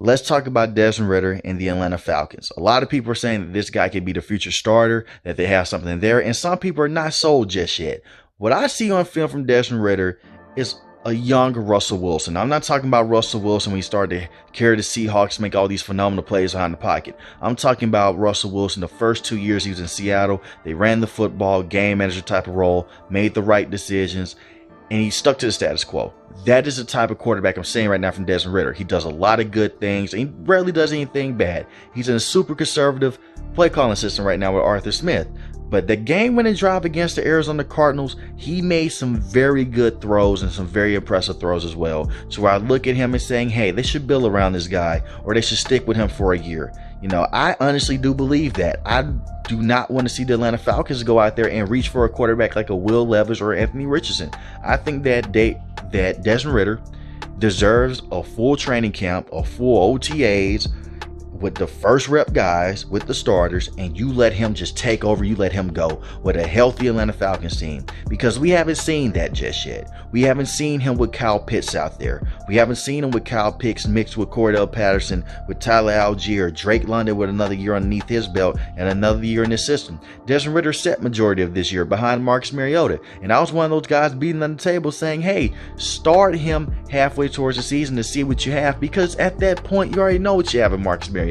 Let's talk about Desmond Ridder and the Atlanta Falcons. A lot of people are saying that this guy could be the future starter, that they have something there, and some people are not sold just yet. What I see on film from Desmond Ridder is a young Russell Wilson. I'm not talking about Russell Wilson when he started to carry the Seahawks, make all these phenomenal plays behind the pocket. I'm talking about Russell Wilson the first 2 years he was in Seattle. They ran the football, game manager type of role, made the right decisions, and he stuck to the status quo. That is the type of quarterback I'm saying right now from Desmond Ridder. He does a lot of good things, and he rarely does anything bad. He's in a super conservative play calling system right now with Arthur Smith. But the game-winning drive against the Arizona Cardinals, he made some very good throws and some very impressive throws as well. So I look at him and saying, hey, they should build around this guy, or they should stick with him for a year. You know, I honestly do believe that. I do not want to see the Atlanta Falcons go out there and reach for a quarterback like a Will Levis or Anthony Richardson. I think that Desmond Ridder deserves a full training camp, a full OTAs, with the first rep guys, with the starters, and you let him just take over. You let him go with a healthy Atlanta Falcons team, because we haven't seen that just yet. We haven't seen him with Kyle Pitts out there. We haven't seen him with Kyle Pitts mixed with Cordell Patterson, with Tyler Algier, Drake London with another year underneath his belt and another year in the system. Desmond Ridder set majority of this year behind Marcus Mariota, and I was one of those guys beating on the table saying, hey, start him halfway towards the season to see what you have, because at that point you already know what you have in Marcus Mariota.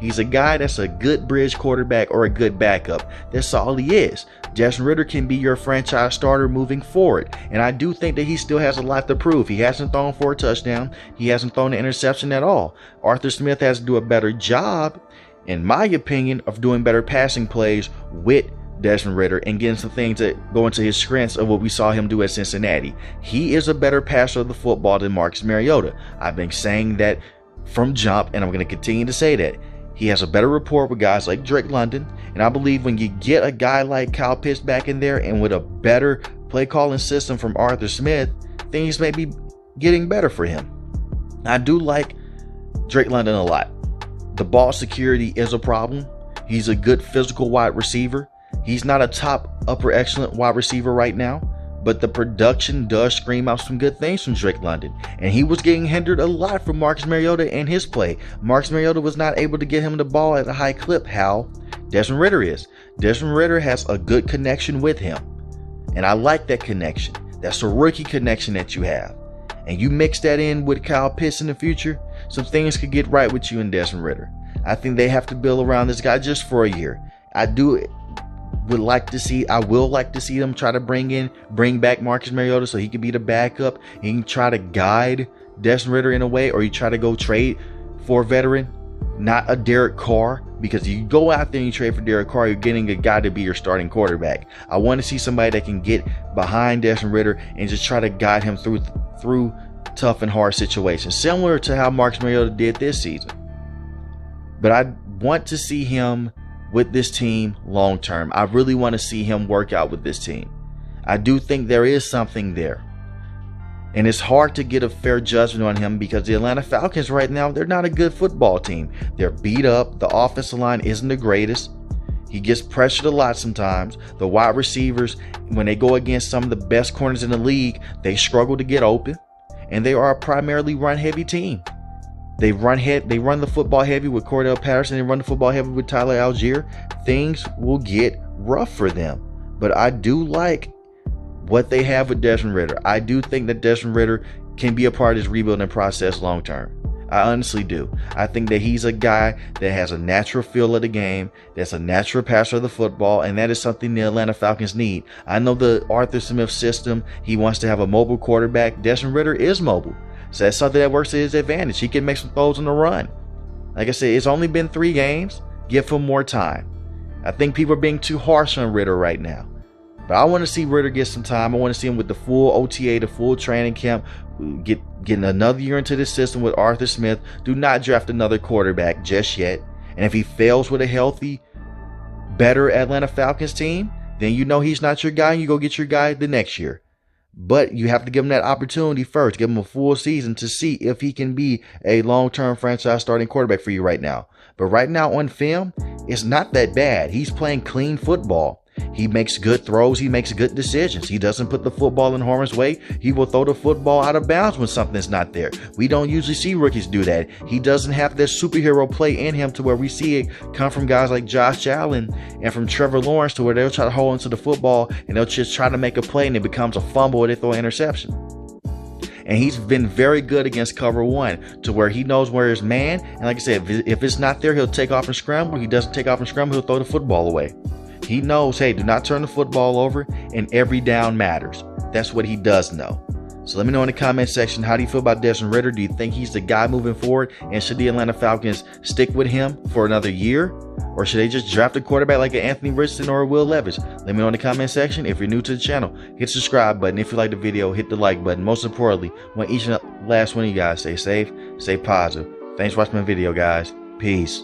He's a guy that's a good bridge quarterback or a good backup. That's all he is. Desmond Ridder can be your franchise starter moving forward, and I do think that he still has a lot to prove. He hasn't thrown for a touchdown. He hasn't thrown an interception at all. Arthur Smith has to do a better job, in my opinion, of doing better passing plays with Desmond Ridder and getting some things that go into his strengths of what we saw him do at Cincinnati. He is a better passer of the football than Marcus Mariota. I've been saying that from jump, and I'm going to continue to say that. He has a better rapport with guys like Drake London, and I believe when you get a guy like Kyle Pitts back in there and with a better play calling system from Arthur Smith, things may be getting better for him. I do like Drake London a lot. The ball security is a problem. He's a good physical wide receiver. He's not a top upper excellent wide receiver right now, but the production does scream out some good things from Drake London. And he was getting hindered a lot from Marcus Mariota and his play. Marcus Mariota was not able to get him the ball at a high clip. How Desmond Ridder is. Desmond Ridder has a good connection with him, and I like that connection. That's a rookie connection that you have. And you mix that in with Kyle Pitts in the future, some things could get right with you and Desmond Ridder. I think they have to build around this guy just for a year. I will like to see them try to bring back Marcus Mariota so he can be the backup. He can try to guide Desmond Ridder in a way, or you try to go trade for a veteran, not a Derek Carr, because you go out there and you trade for Derek Carr, you're getting a guy to be your starting quarterback. I want to see somebody that can get behind Desmond Ridder and just try to guide him through tough and hard situations, similar to how Marcus Mariota did this season. But I want to see him with this team long term. I really want to see him work out with this team. I do think there is something there, and it's hard to get a fair judgment on him because the Atlanta Falcons right now, they're not a good football team. They're beat up. The offensive line isn't the greatest. He gets pressured a lot sometimes. The wide receivers, when they go against some of the best corners in the league, they struggle to get open, and they are a primarily run heavy team. They run the football heavy with Cordell Patterson. They run the football heavy with Tyler Algier. Things will get rough for them. But I do like what they have with Desmond Ridder. I do think that Desmond Ridder can be a part of this rebuilding process long term. I honestly do. I think that he's a guy that has a natural feel of the game, that's a natural passer of the football, and that is something the Atlanta Falcons need. I know the Arthur Smith system, he wants to have a mobile quarterback. Desmond Ridder is mobile. So that's something that works to his advantage. He can make some throws on the run. Like I said, it's only been 3 games. Give him more time. I think people are being too harsh on Ridder right now. But I want to see Ridder get some time. I want to see him with the full OTA, the full training camp, getting another year into the system with Arthur Smith. Do not draft another quarterback just yet. And if he fails with a healthy, better Atlanta Falcons team, then you know he's not your guy, and you go get your guy the next year. But you have to give him that opportunity first. Give him a full season to see if he can be a long-term franchise starting quarterback for you right now. But right now on film, it's not that bad. He's playing clean football. He makes good throws. He makes good decisions. He doesn't put the football in harm's way. He will throw the football out of bounds when something's not there. We don't usually see rookies do that. He doesn't have this superhero play in him to where we see it come from guys like Josh Allen and from Trevor Lawrence, to where they'll try to hold onto the football and they'll just try to make a play and it becomes a fumble or they throw an interception. And he's been very good against cover one, to where he knows where his man. And like I said, if it's not there, he'll take off and scramble. He doesn't take off and scramble, he'll throw the football away. He knows, hey, do not turn the football over, and every down matters. That's what he does know. So let me know in the comment section, how do you feel about Desmond Ridder? Do you think he's the guy moving forward? And should the Atlanta Falcons stick with him for another year? Or should they just draft a quarterback like an Anthony Richardson or a Will Levis? Let me know in the comment section. If you're new to the channel, hit the subscribe button. If you like the video, hit the like button. Most importantly, I want each and last one of you guys stay safe, stay positive. Thanks for watching my video, guys. Peace.